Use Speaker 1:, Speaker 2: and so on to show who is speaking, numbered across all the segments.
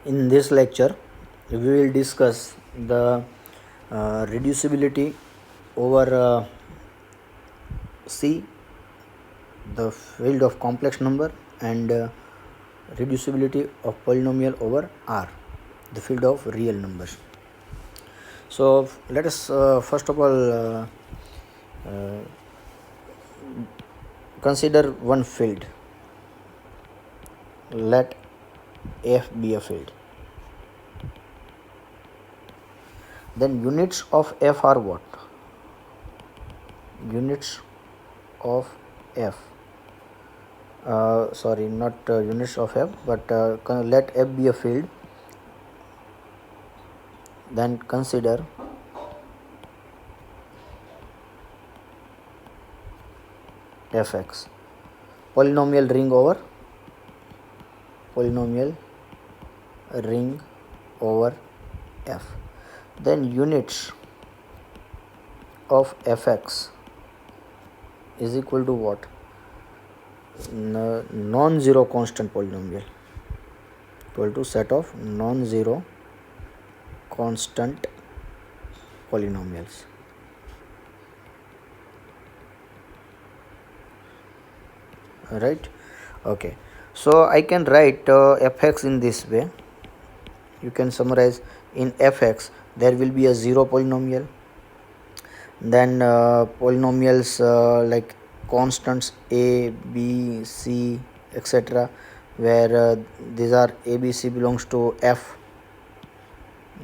Speaker 1: In this lecture we will discuss the reducibility over C, the field of complex number, and reducibility of polynomial over R, the field of real numbers. So let us first of all consider one field. Let F be a field. Then units of F are what? Units of F. Sorry, not units of F, but let F be a field. Then consider Fx, polynomial ring over F. Then units of Fx is equal to what? Non-zero constant polynomial, equal to set of non-zero constant polynomials. Right? Okay. So I can write Fx in this way. You can summarize in Fx there will be a zero polynomial. Then polynomials like constants a, b, c, etc., where these are a, b, c belongs to F.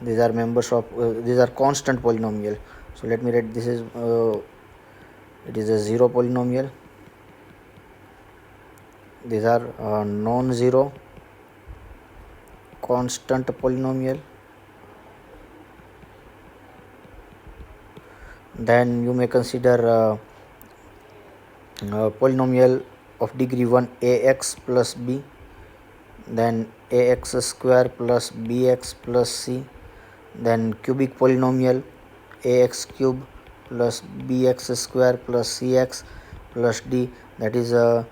Speaker 1: These are members of these are constant polynomial. So let me write this is it is a zero polynomial. These are non-zero constant polynomial. Then you may consider polynomial of degree 1 ax plus b, then ax square plus bx plus c, then cubic polynomial ax cube plus bx square plus cx plus d, that is a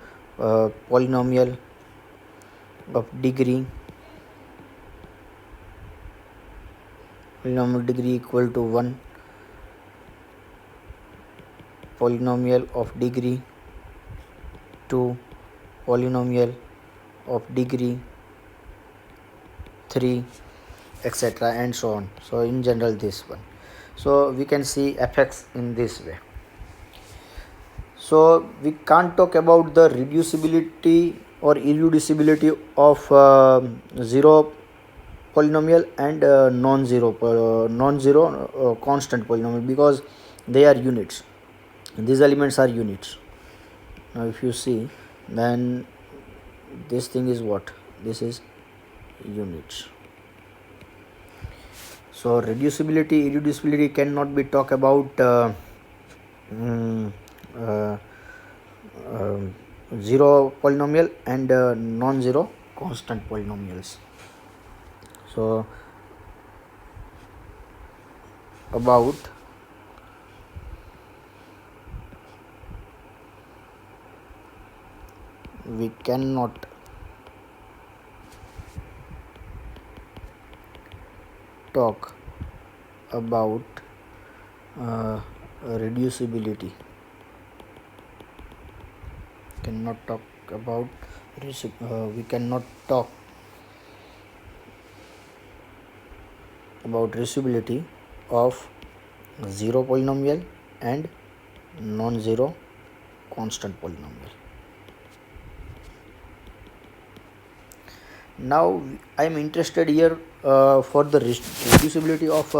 Speaker 1: polynomial of degree equal to 1, polynomial of degree 2, polynomial of degree 3, etc., and so on. So in general this one. So we can see Fx in this way. So we can't talk about the reducibility or irreducibility of zero polynomial and non-zero constant polynomial, because they are units. These elements are units. Now if you see, then this thing is what? This is units. So reducibility, irreducibility cannot be talked about zero polynomial and non-zero constant polynomials. So about we cannot talk about reducibility. We cannot talk about reducibility of zero polynomial and non-zero constant polynomial. Now I am interested here for the reducibility of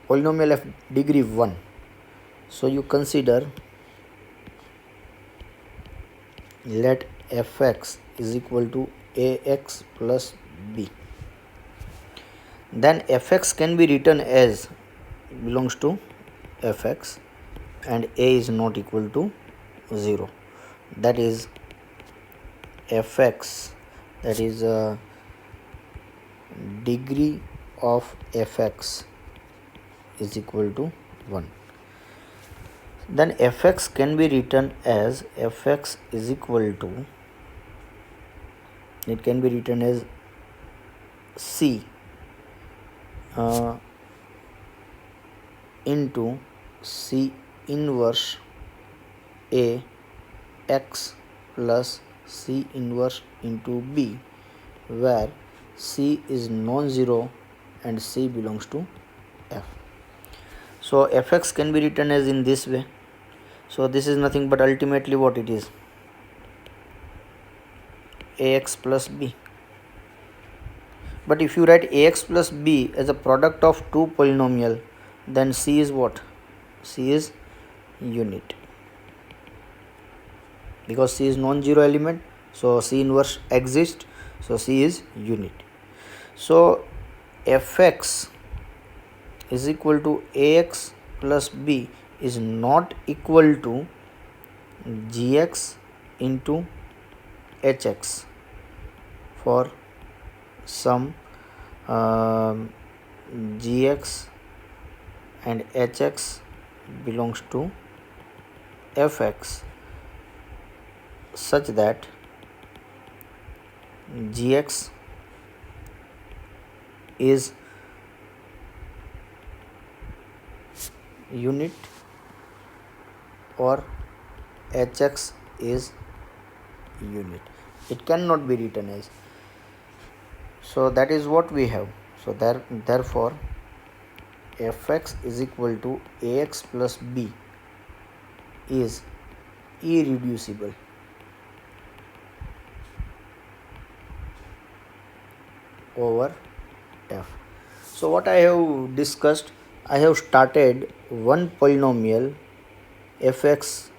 Speaker 1: polynomial of degree 1. So you consider let Fx is equal to ax plus b. Then Fx can be written as belongs to Fx and a is not equal to 0. That is Fx, that is degree of Fx is equal to 1. Then Fx can be written as Fx is equal to it can be written as C into C inverse A x plus C inverse into B, where C is non-zero and C belongs to F. So Fx can be written as in this way. So this is nothing but ultimately what it is, Ax plus B. But if you write Ax plus B as a product of two polynomial, then C is what? C is unit, because C is non-zero element, so C inverse exists, so C is unit. So Fx is equal to Ax plus B is not equal to Gx into Hx for some Gx and Hx belongs to Fx, such that Gx is unit or Hx is unit. It cannot be written as. So that is what we have. So therefore Fx is equal to Ax plus B is irreducible. Over F. So what I have discussed, I have started one polynomial Fx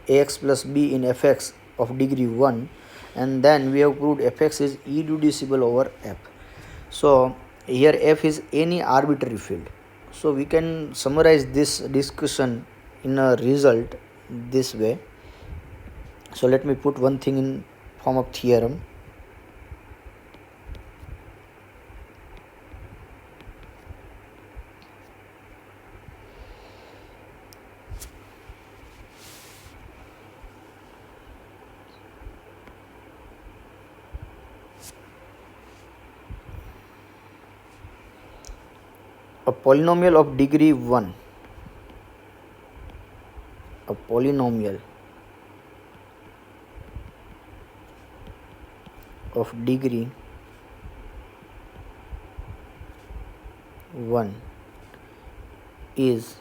Speaker 1: Ax plus B in Fx of degree 1, and then we have proved Fx is irreducible over F. So here F is any arbitrary field. So we can summarize this discussion in a result this way. So let me put one thing in form of theorem. A polynomial of degree 1, a polynomial of degree 1 is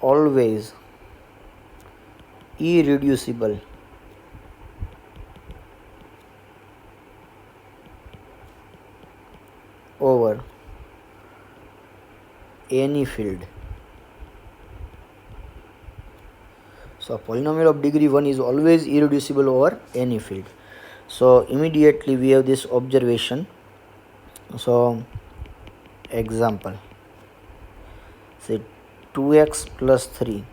Speaker 1: always irreducible over any field. So a polynomial of degree 1 is always irreducible over any field. So immediately we have this observation. So example, say 2x plus 3,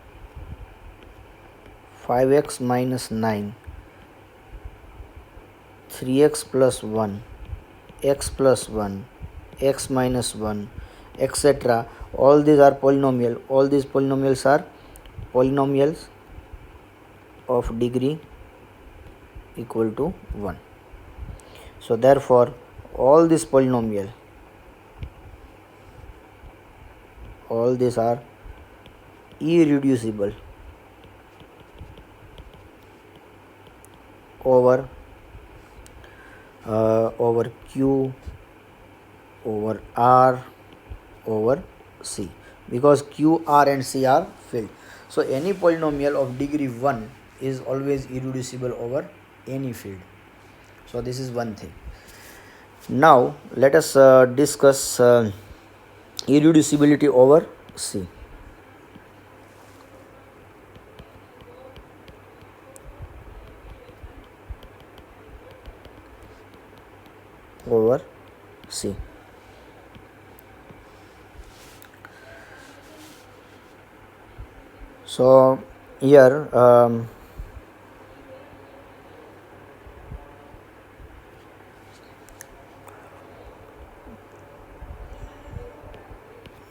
Speaker 1: 5x minus 9, 3x plus 1, x plus 1, x minus 1, etc. All these are polynomial. All these polynomials are polynomials of degree equal to 1. So therefore all these polynomial, all these are irreducible over Q over R over C, because Q, R and C are filled. So any polynomial of degree 1 is always irreducible over any field. So this is one thing. Now let us discuss irreducibility over C. Over C. So here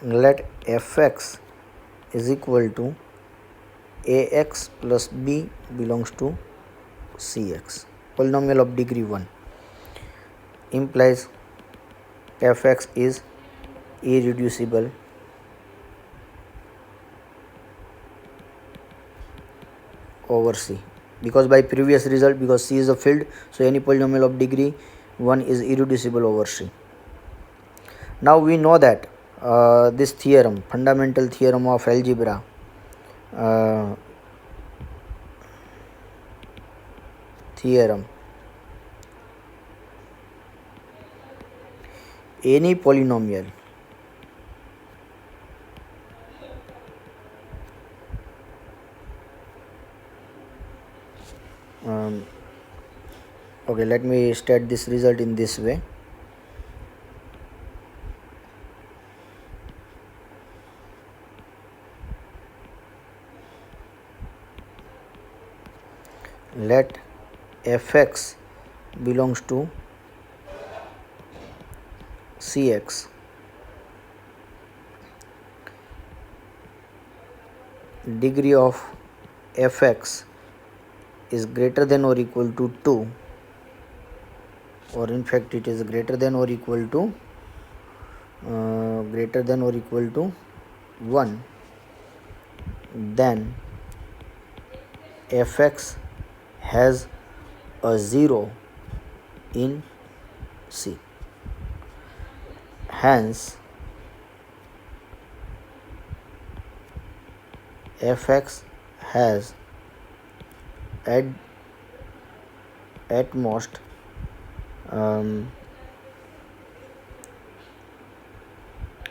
Speaker 1: let Fx is equal to Ax plus B belongs to Cx. Polynomial of degree 1 implies fx is irreducible over C, because by previous result, because C is a field, so any polynomial of degree 1 is irreducible over C. Now we know that this theorem, fundamental theorem of algebra, theorem, any polynomial okay, let me state this result in this way. Let fx belongs to Cx, degree of fx is greater than or equal to 2, or in fact it is greater than or equal to 1, then fx has a 0 in C. Hence fx has at most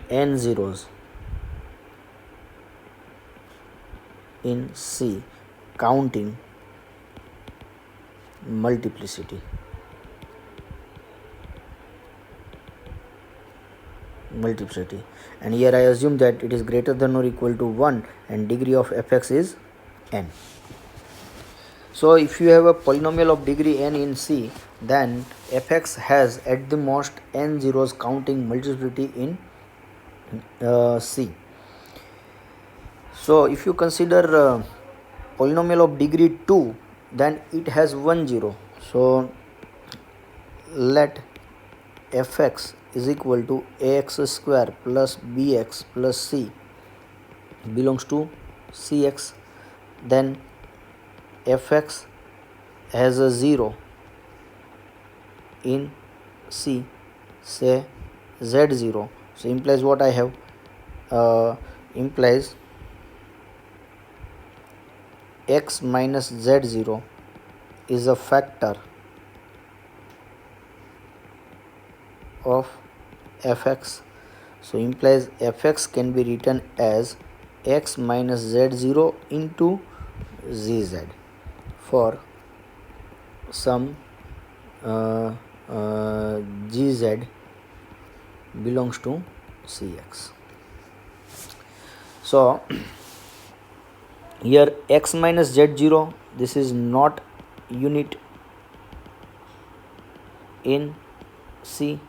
Speaker 1: n zeros in C, counting multiplicity. And here I assume that it is greater than or equal to 1 and degree of fx is n. So if you have a polynomial of degree n in C, then fx has at the most n zeros counting multiplicity in C. So if you consider polynomial of degree 2, then it has 1 0. So let fx is equal to ax square plus bx plus c belongs to Cx, then fx has a 0 in C, say z0. So implies what I have, implies x minus z0 is a factor of fx. So implies fx can be written as x minus z0 into zz for some gz belongs to Cx. So here x minus z0, this is not unit in C,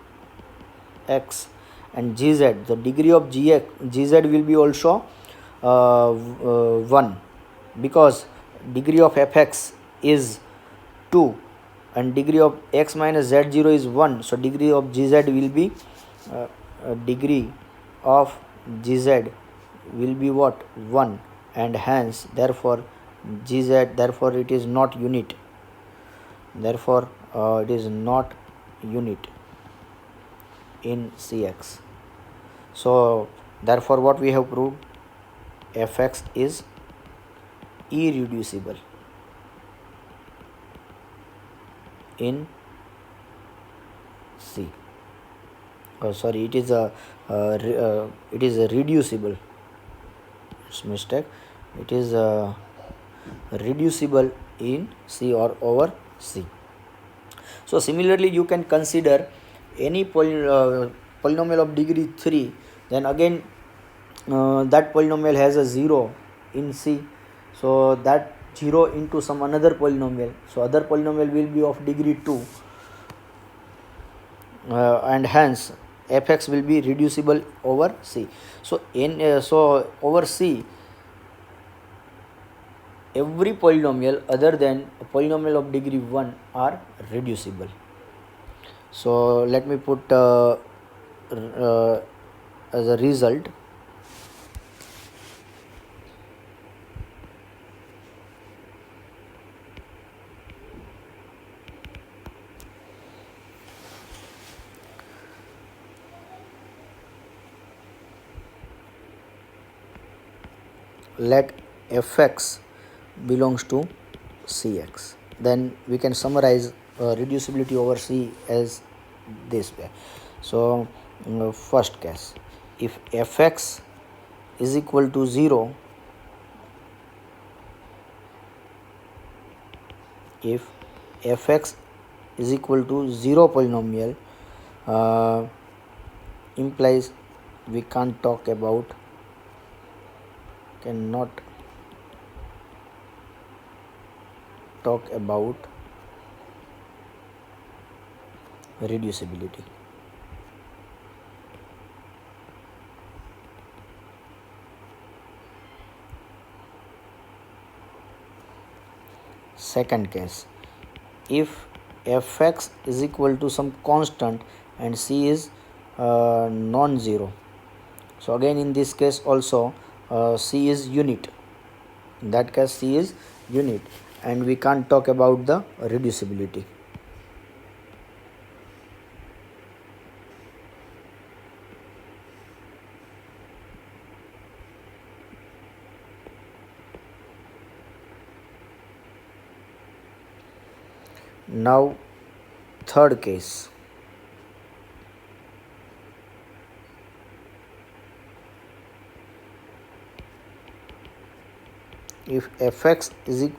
Speaker 1: x, and gz, the degree of gz will be also 1, because degree of fx is 2 and degree of x minus z0 is 1. So degree of gz will be degree of gz will be what, 1, and hence therefore gz, therefore it is not unit, therefore it is not unit in Cx. So therefore what we have proved, fx is irreducible in C. Oh, sorry, it is a reducible. It's mistake. It is reducible in C or over C. So similarly, you can consider any polynomial of degree 3. Then again, that polynomial has a 0 in C. So that 0 into some another polynomial. So other polynomial will be of degree 2. And hence fx will be reducible over C. So so over C, every polynomial other than a polynomial of degree 1 are reducible. So let me put as a result, let fx belongs to cx. Then we can summarize reducibility over c as this way. So first case, if fx is equal to 0, if fx is equal to 0 polynomial, implies we cannot talk about reducibility. Second case, if fx is equal to some constant and c is non-zero, so again in this case also c is unit. In that case c is unit and we can't talk about the reducibility. Now third case, if fx is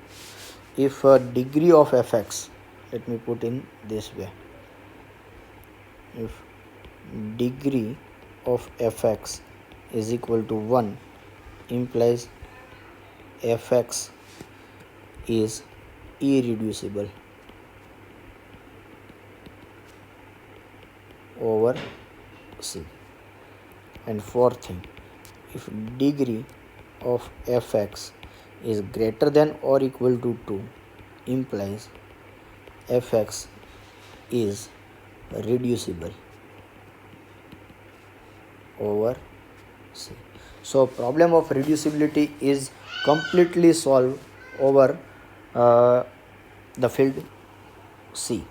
Speaker 1: if a degree of fx, let me put in this way, if degree of fx is equal to 1, implies fx is irreducible over c. And fourth thing, if degree of fx is greater than or equal to 2, implies fx is reducible over c. So problem of reducibility is completely solved over the field C.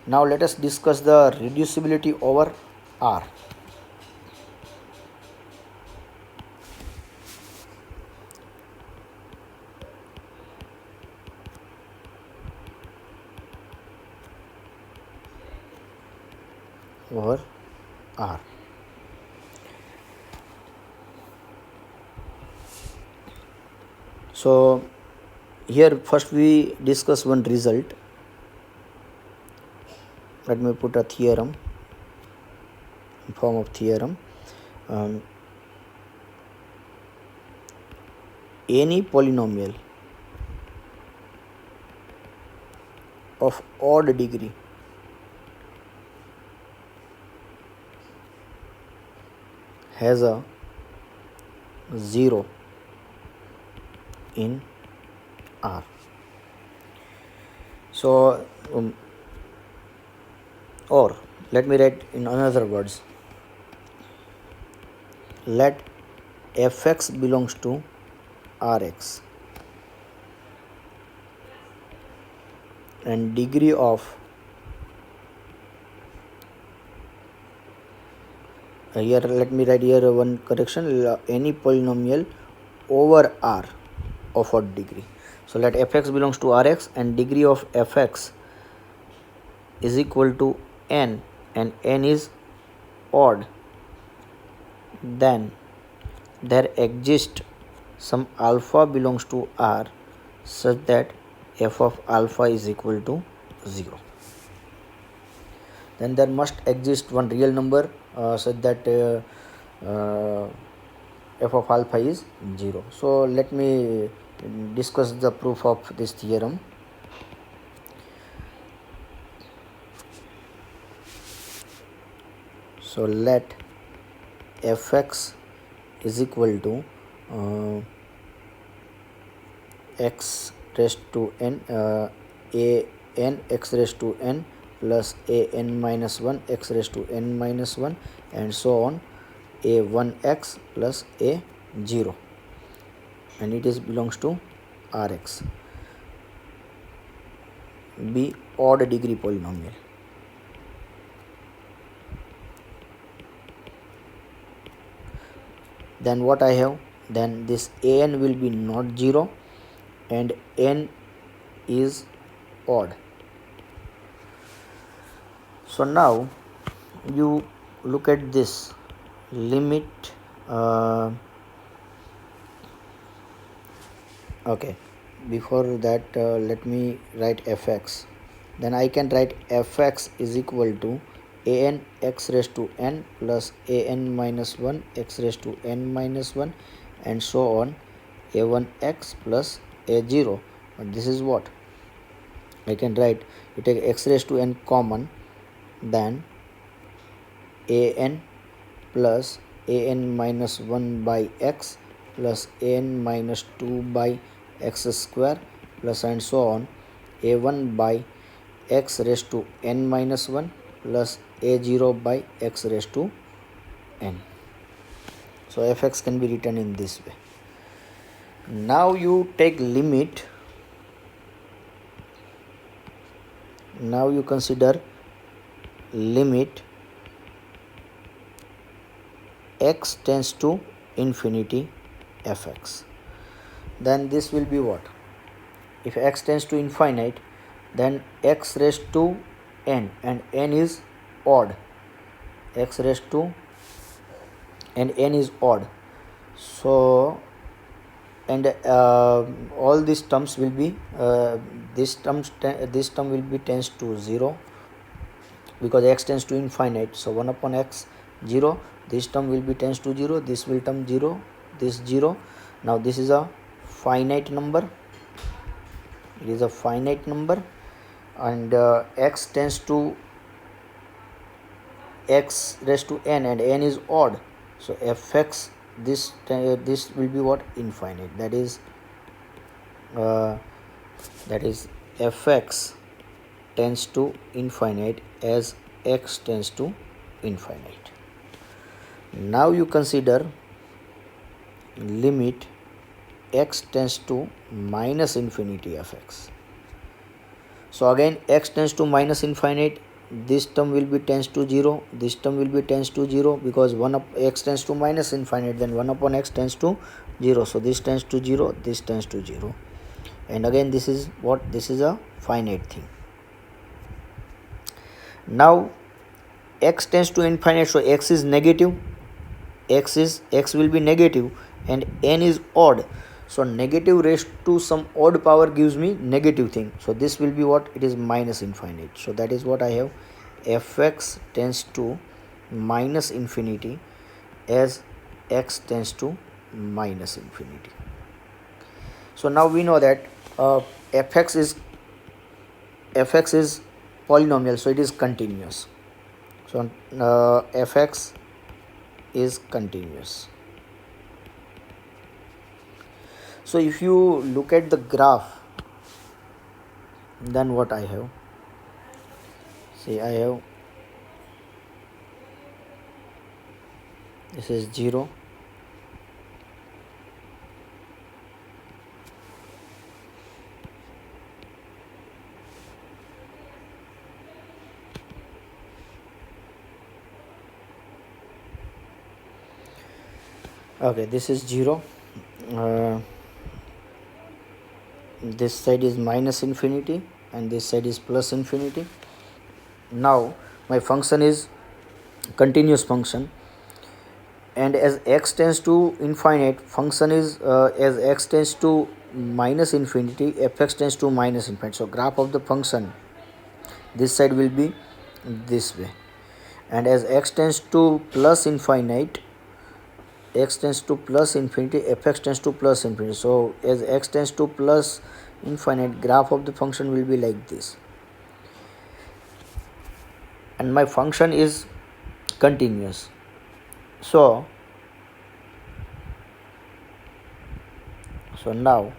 Speaker 1: Now let us discuss the reducibility over R. Over R. So here first we discuss one result. Let me put a theorem in form of theorem. Any polynomial of odd degree has a 0 in R. So or let me write in another words, let fx belongs to Rx and degree of here let me write here one correction, any polynomial over R of odd degree. So let fx belongs to Rx and degree of fx is equal to n and n is odd, then there exists some alpha belongs to R such that f of alpha is equal to 0. Then there must exist one real number such that f of alpha is 0. So let me discuss the proof of this theorem. So let fx is equal to x raised to n a n x raised to n plus a n minus 1 x raised to n minus 1 and so on a 1x plus a 0, and it is belongs to Rx, be odd degree polynomial. Then what I have, then this an will be not 0 and n is odd. So now you look at this limit. Okay, before that let me write fx. Then I can write fx is equal to an x raised to n plus an minus 1 x raised to n minus 1 and so on a1x plus a0. But this is what I can write. You take x raised to n common, then an plus an minus 1 by x plus an minus 2 by x square plus and so on a1 by x raised to n minus 1 plus a0 by x raised to n. So fx can be written in this way. Now you take limit. Now you consider limit x tends to infinity fx. Then this will be what? If x tends to infinite, then x raised to n, and n is odd. X raised to and n is odd. So and all these terms will be this term will be tends to 0 because x tends to infinite. So 1 upon x 0. This term will be tends to 0. This will term 0. This 0. Now this is a finite number. It is a finite number, and x tends to x raised to n, and n is odd. So fx this will be what? Infinite. That is fx tends to infinite as x tends to infinite. Now you consider limit x tends to minus infinity fx. So again x tends to minus infinite. This term will be tends to 0. This term will be tends to 0 because 1 up x tends to minus infinite. Then 1 upon x tends to 0. So this tends to 0. This tends to 0. And again this is what? This is a finite thing. Now x tends to infinite. So x is negative. X will be negative and n is odd. So negative raised to some odd power gives me negative thing. So this will be what? It is minus infinite. So that is what I have. Fx tends to minus infinity as x tends to minus infinity. So now we know that fx is polynomial, so it is continuous. So fx is continuous. So if you look at the graph, then what I have? See, I have this is 0, okay, this is 0, this side is minus infinity and this side is plus infinity. Now my function is continuous function, and as x tends to infinite, function is as x tends to minus infinity, fx tends to minus infinity. So graph of the function, this side will be this way, and as x tends to plus infinite, x tends to plus infinity, fx tends to plus infinity. So as x tends to plus infinite, graph of the function will be like this, and my function is continuous. So, now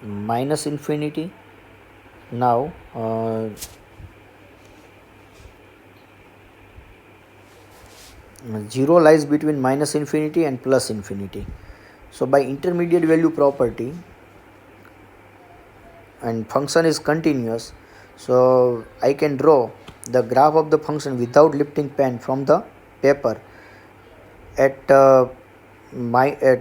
Speaker 1: minus infinity. Now 0 lies between minus infinity and plus infinity. So by intermediate value property, and function is continuous, so I can draw the graph of the function without lifting pen from the paper. At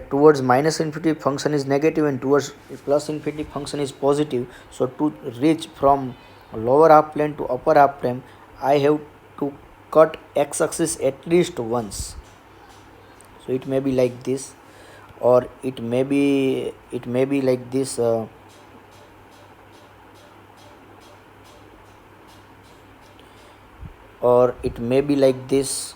Speaker 1: towards minus infinity function is negative and towards plus infinity function is positive. So to reach from lower half plane to upper half plane, I have to cut x-axis at least once. So it may be like this, or it may be like this, or it may be like this.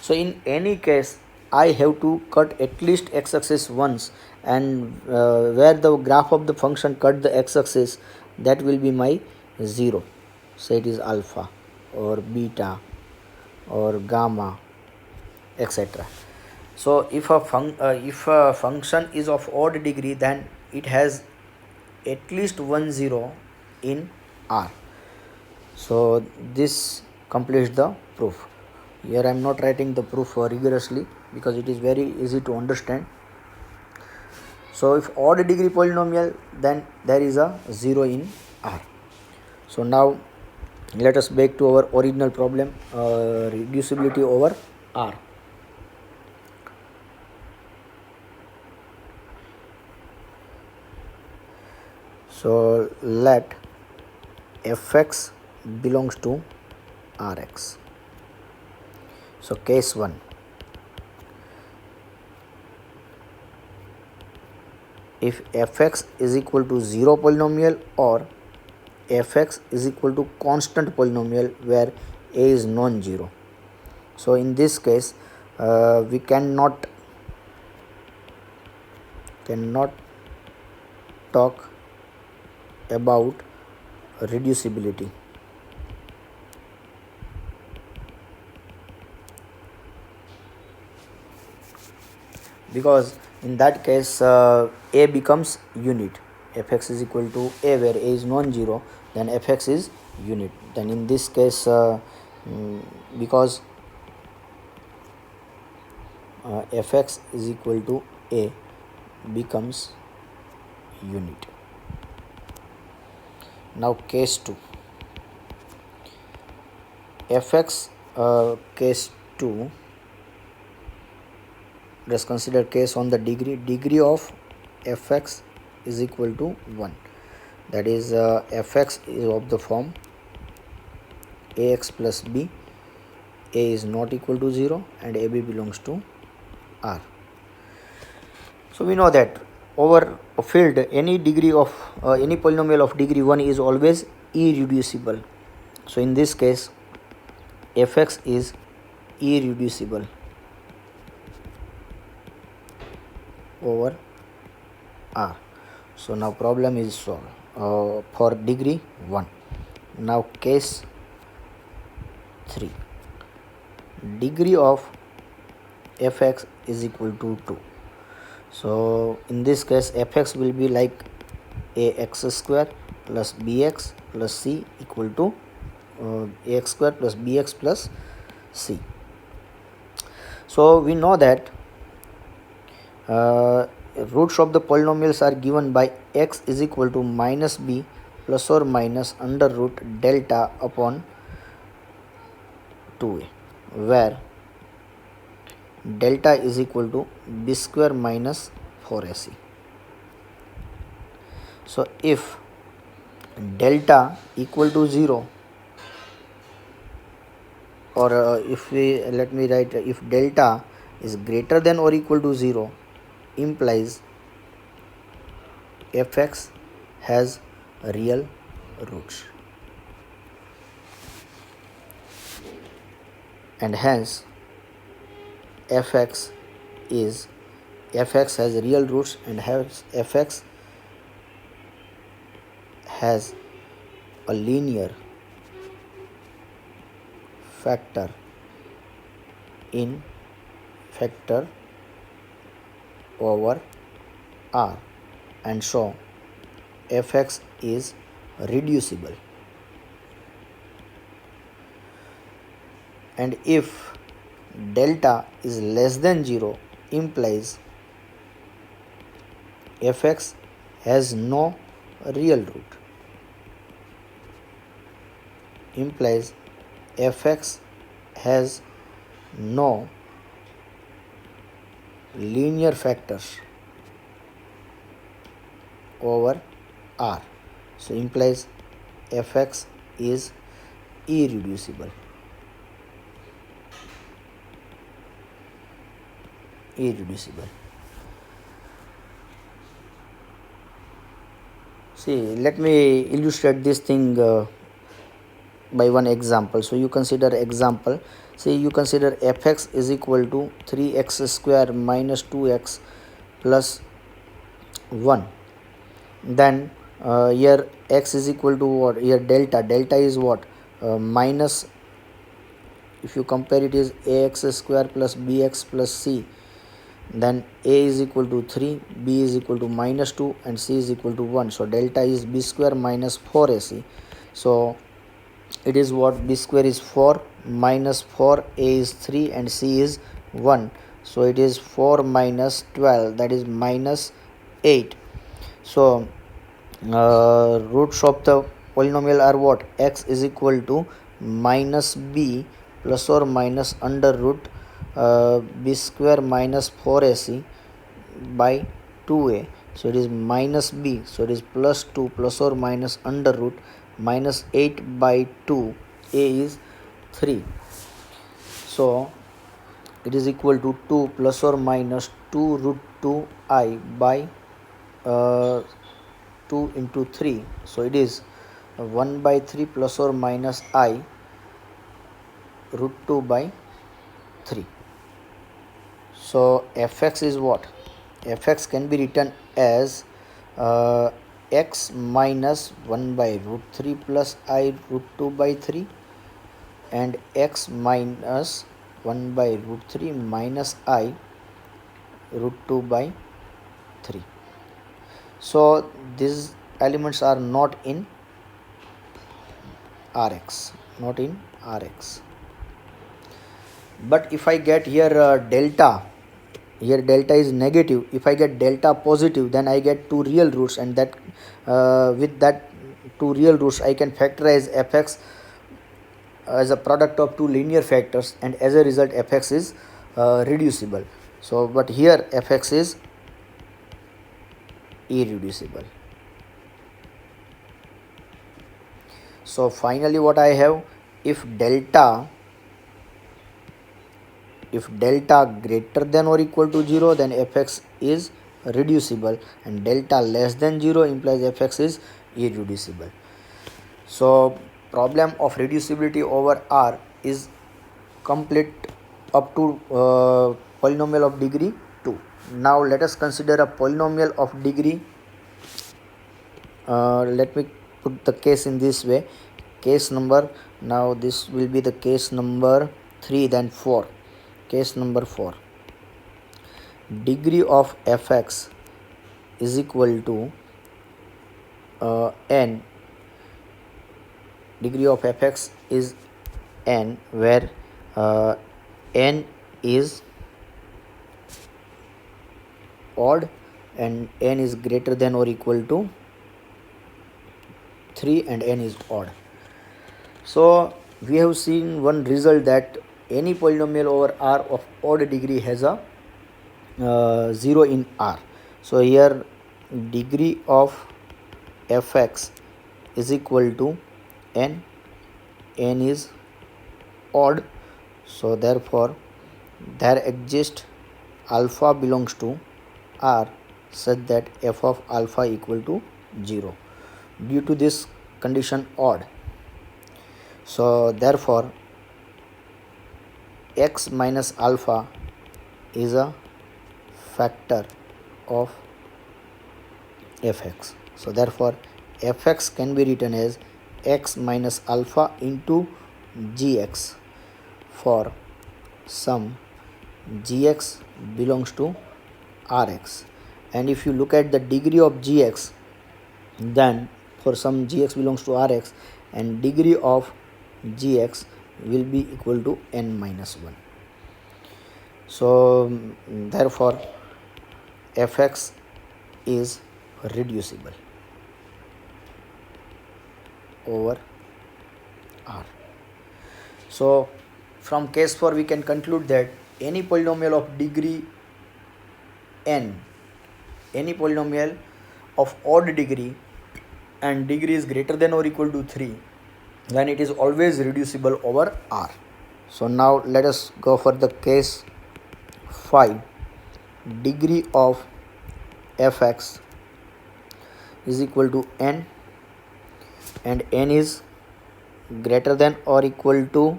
Speaker 1: So in any case, I have to cut at least x-axis once, and where the graph of the function cut the x-axis, that will be my 0. Say it is alpha or beta or gamma, etc. So if a function is of odd degree, then it has at least 1 0 in R. So this completes the proof. Here I am not writing the proof rigorously because it is very easy to understand. So if odd degree polynomial, then there is a 0 in R. So now let us back to our original problem, reducibility over R. So let fx belongs to Rx. So case 1, if fx is equal to 0 polynomial or fx is equal to constant polynomial where a is non-zero. So in this case we cannot talk about reducibility, because in that case a becomes unit. Fx is equal to a where a is non-zero, then fx is unit. Then in this case because fx is equal to a becomes unit. Now case 2, fx case 2, let's consider case on the degree of fx is equal to 1. That is fx is of the form ax plus b, a is not equal to 0 and ab belongs to R. So we know that over a field any degree of any polynomial of degree 1 is always irreducible. So in this case fx is irreducible over R. So now problem is solved for degree 1. Now case 3, degree of fx is equal to 2. So in this case fx will be like ax square plus bx plus c equal to ax square plus bx plus c. So we know that roots of the polynomials are given by x is equal to minus b plus or minus under root delta upon 2a, where delta is equal to b square minus 4ac. So if delta equal to 0, or if we let me write if delta is greater than or equal to 0, implies fx has real roots, and hence fx has real roots, and hence fx has a linear factor in factor over R, and so fx is reducible. And if delta is less than 0 implies fx has no real root, implies fx has no linear factors over R, so implies fx is irreducible. See, let me illustrate this thing by one example. So you consider example. See, you consider fx is equal to 3x square minus 2x plus 1. Then here x is equal to what? Here delta is what? Minus, if you compare it, is ax square plus bx plus c. Then a is equal to 3, b is equal to minus 2, and c is equal to 1. So delta is b square minus 4ac. So it is what? B square is 4 minus 4, a is 3, and c is 1. So it is 4 minus 12, that is minus 8. So roots of the polynomial are what? X is equal to minus b plus or minus under root b square minus 4ac by 2a. So it is minus b, so it is plus 2 plus or minus under root minus 8 by 2, a is 3. So it is equal to 2 plus or minus 2 root 2 I by 2 into 3. So it is 1 by 3 plus or minus I root 2 by 3. So fx is what? Fx can be written as x minus 1 by root 3 plus I root 2 by 3, and x minus 1 by root 3 minus I root 2 by 3. So these elements are not in Rx, but if I get here delta, here delta is negative. If I get delta positive, then I get two real roots, and that with that two real roots I can factorize fx as a product of two linear factors, and as a result fx is reducible. So but here fx is irreducible. So finally what I have, if delta greater than or equal to 0, then fx is reducible, and delta less than 0 implies fx is irreducible. So problem of reducibility over R is complete up to polynomial of degree 2. Now let us consider a polynomial of degree. Let me put the case in this way. Case number, now this will be the case number 3, then 4. Case number 4. Degree of fx is equal to n. Degree of fx is n, where n is odd and n is greater than or equal to 3 and n is odd. So we have seen one result that any polynomial over R of odd degree has a 0 in R. So here degree of fx is equal to n is odd, so therefore there exists alpha belongs to R such that f of alpha equal to 0 due to this condition odd. So therefore x minus alpha is a factor of fx. So therefore fx can be written as x minus alpha into gx for some gx belongs to Rx, and if you look at the degree of gx, then for some gx belongs to Rx, and degree of gx will be equal to n minus 1. So therefore fx is reducible over R. So from case 4 we can conclude that any polynomial of degree n, any polynomial of odd degree and degree is greater than or equal to 3, then it is always reducible over R. So now let us go for the case 5. Degree of fx is equal to n, and n is greater than or equal to,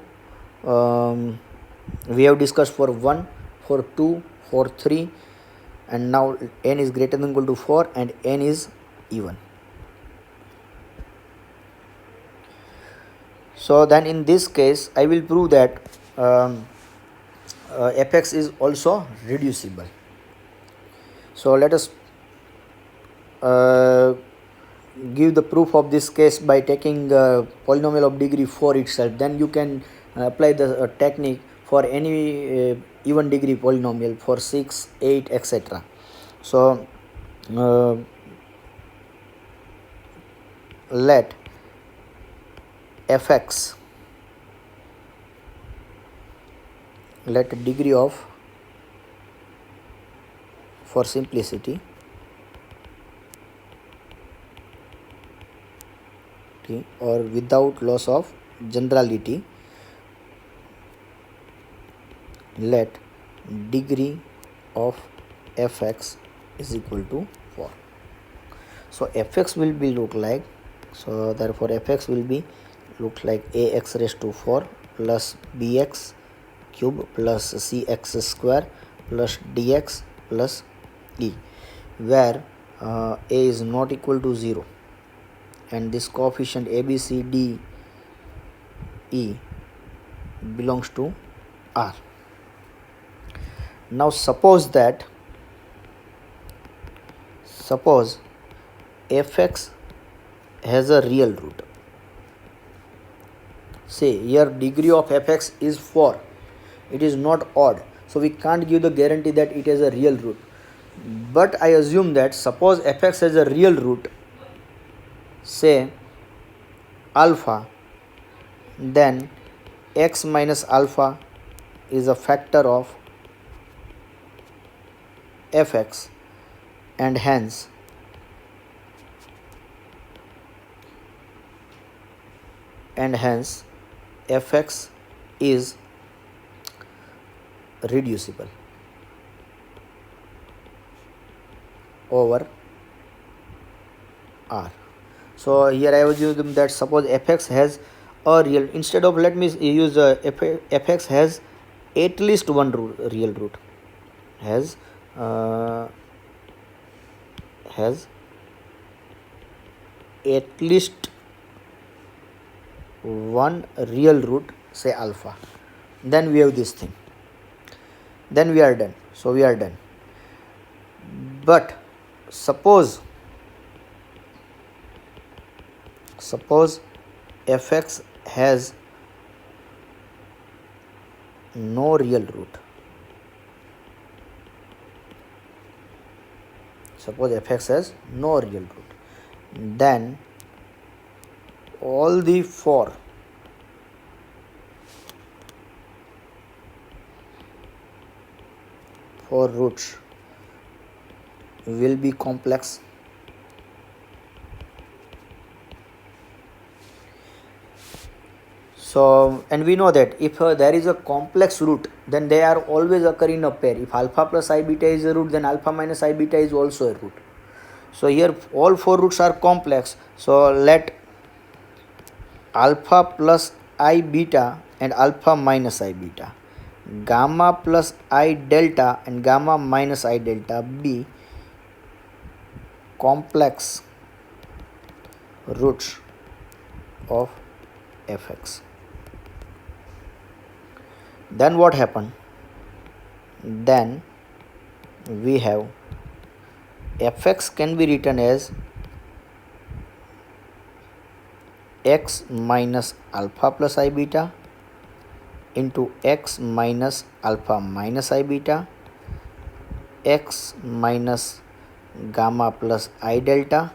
Speaker 1: we have discussed for 1, for 2, for 3, and now n is greater than or equal to 4, and n is even. So then in this case I will prove that fx is also reducible. So let us give the proof of this case by taking polynomial of degree 4 itself. Then you can apply the technique for any even degree polynomial for 6, 8, etc. So let fx, let degree of, for simplicity, or without loss of generality, let degree of fx is equal to 4. So fx will be look like, so therefore fx will be look like ax raised to 4 plus bx cube plus cx square plus dx plus e, where a is not equal to 0 and this coefficient a, b, c, d, e belongs to R. Now suppose fx has a real root. Say here degree of fx is 4, it is not odd, so we can't give the guarantee that it has a real root, but I assume that suppose fx has a real root, say alpha, then x minus alpha is a factor of fx, and hence fx is reducible over R. So here I was using that suppose fx has a real, instead of let me use fx has at least one real root, has at least one real root, say alpha, then we have this thing, then we are done. So we are done. But suppose fx has no real root, suppose fx has no real root, then all the four roots will be complex. So, and we know that if there is a complex root, then they are always occur in a pair. If alpha plus I beta is a root, then alpha minus I beta is also a root. So here all four roots are complex. So let alpha plus I beta and alpha minus I beta, gamma plus I delta and gamma minus I delta be complex roots of fx. Then what happen? then we have fx can be written as x minus alpha plus I beta into x minus alpha minus I beta, x minus gamma plus I delta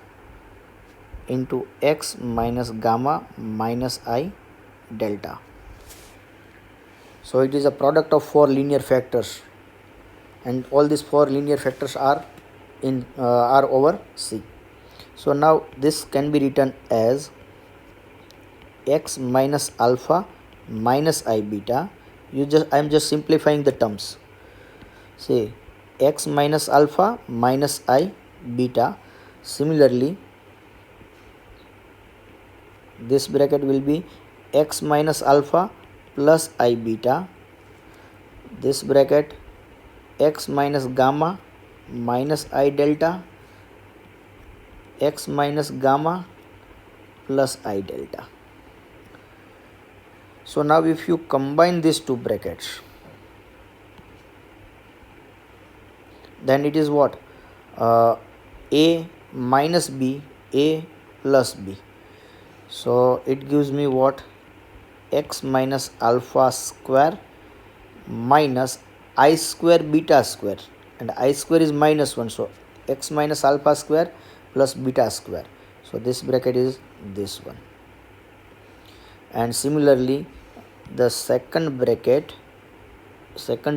Speaker 1: into x minus gamma minus I delta. So it is a product of 4 linear factors, and all these 4 linear factors are over C. So now this can be written as x minus alpha minus I beta. I am just simplifying the terms. Say x minus alpha minus I beta. Similarly, this bracket will be x minus alpha plus I beta. This bracket x minus gamma minus I delta, x minus gamma plus I delta. So now if you combine these two brackets, then it is what? A minus B, A plus B. So it gives me what? X minus alpha square minus I square beta square, and I square is minus 1, so x minus alpha square plus beta square. So this bracket is this one. And similarly, the second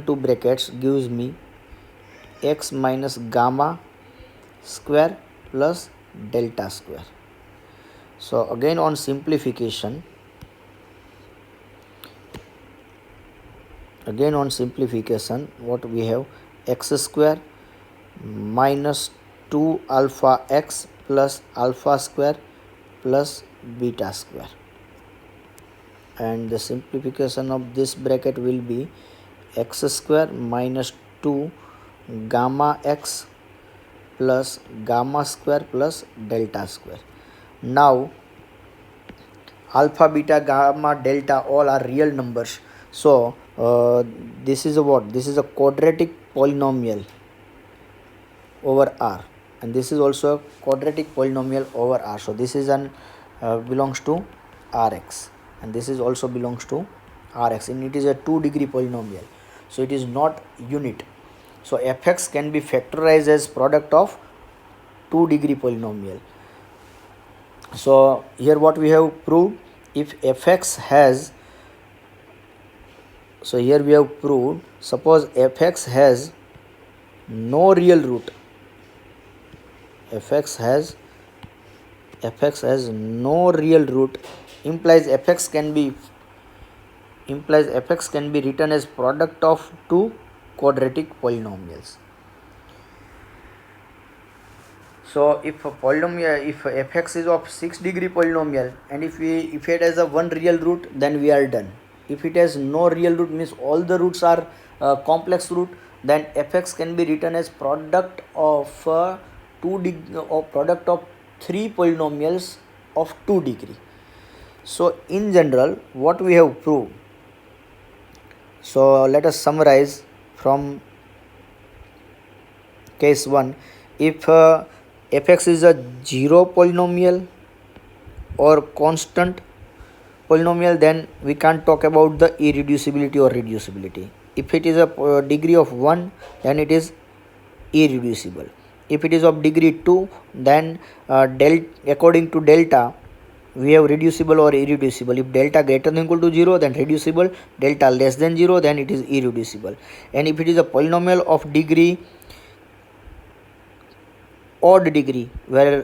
Speaker 1: two brackets gives me x minus gamma square plus delta square. So again on simplification, what we have? X square minus 2 alpha x plus alpha square plus beta square, and the simplification of this bracket will be x square minus 2 gamma x plus gamma square plus delta square. Now alpha, beta, gamma, delta all are real numbers. So this is a what? This is a quadratic polynomial over R, and this is also a quadratic polynomial over R. So this is belongs to Rx, and this is also belongs to Rx, and it is a 2-degree polynomial. So it is not unit. So fx can be factorized as product of 2-degree polynomial. So here what we have proved, if fx has, so here we have proved, suppose fx has no real root, fx has no real root, implies fx can be written as product of 2 quadratic polynomials. So if a polynomial, if fx is of 6-degree polynomial, and if it has a one real root, then we are done. If it has no real root, means all the roots are complex root, then fx can be written as product of 3 polynomials of 2 degree. So in general, what we have proved, so let us summarize from case 1. If fx is a 0 polynomial or constant polynomial, then we can't talk about the irreducibility or reducibility. If it is a degree of 1, then it is irreducible. If it is of degree 2, then according to delta, we have reducible or irreducible. If delta greater than or equal to 0, then reducible. Delta less than 0, then it is irreducible. And if it is a polynomial of degree odd degree, where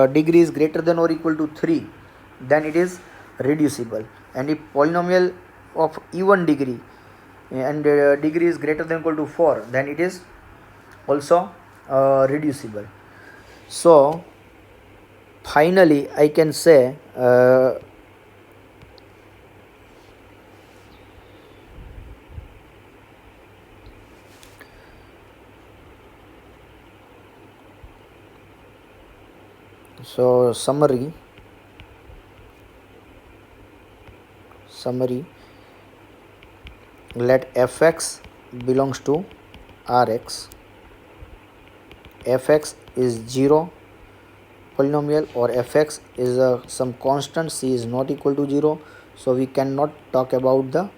Speaker 1: degree is greater than or equal to 3, then it is reducible. And if polynomial of even degree and degree is greater than or equal to 4, then it is also reducible. So finally I can say so summary, let fx belongs to Rx, fx is 0 polynomial, or fx is some constant, c is not equal to 0, so we cannot talk about the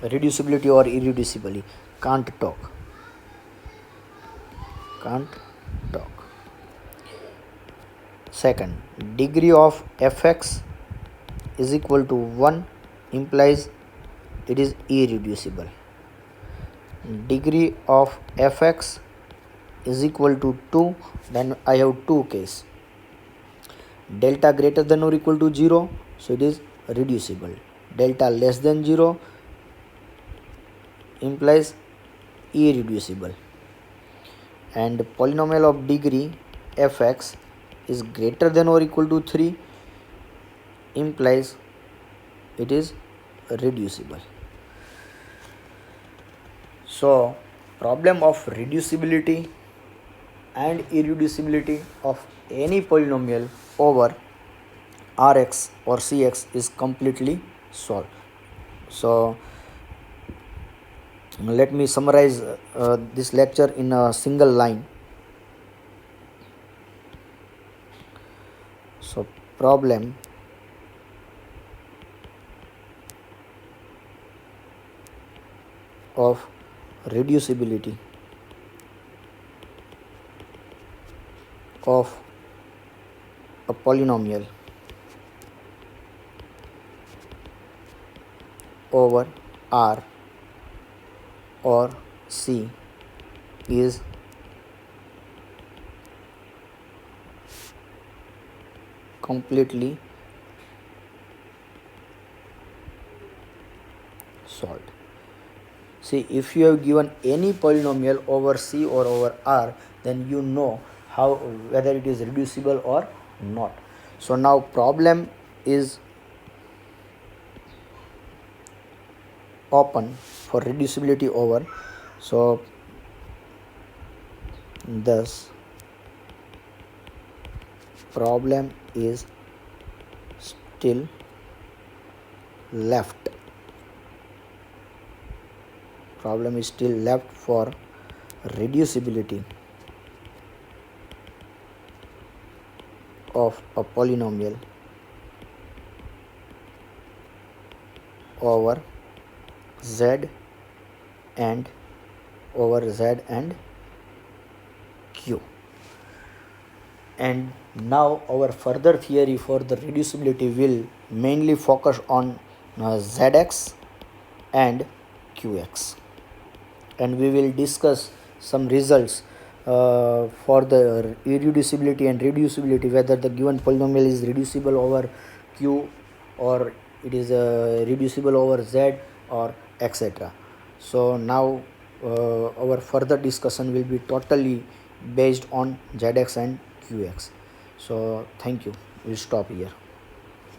Speaker 1: reducibility or irreducibility. Can't talk. Second, degree of fx is equal to 1 implies it is irreducible. Degree of fx is equal to 2, then I have two cases. Delta greater than or equal to 0, so it is reducible. Delta less than 0 implies irreducible. And polynomial of degree fx is greater than or equal to 3 implies it is reducible. So problem of reducibility and irreducibility of any polynomial over Rx or Cx is completely solved. So let me summarize this lecture in a single line. So problem of reducibility of a polynomial over R or C is completely solved. See, if you have given any polynomial over C or over R, then you know how whether it is reducible or not. So now problem is open for reducibility over. So thus problem is still left. Problem is still left for reducibility of a polynomial over Z and Q. And now our further theory for the reducibility will mainly focus on Zx and Qx, and we will discuss some results for the irreducibility and reducibility, whether the given polynomial is reducible over Q or it is reducible over Z or etc. So now our further discussion will be totally based on Zx and Qx. So thank you. We'll stop here.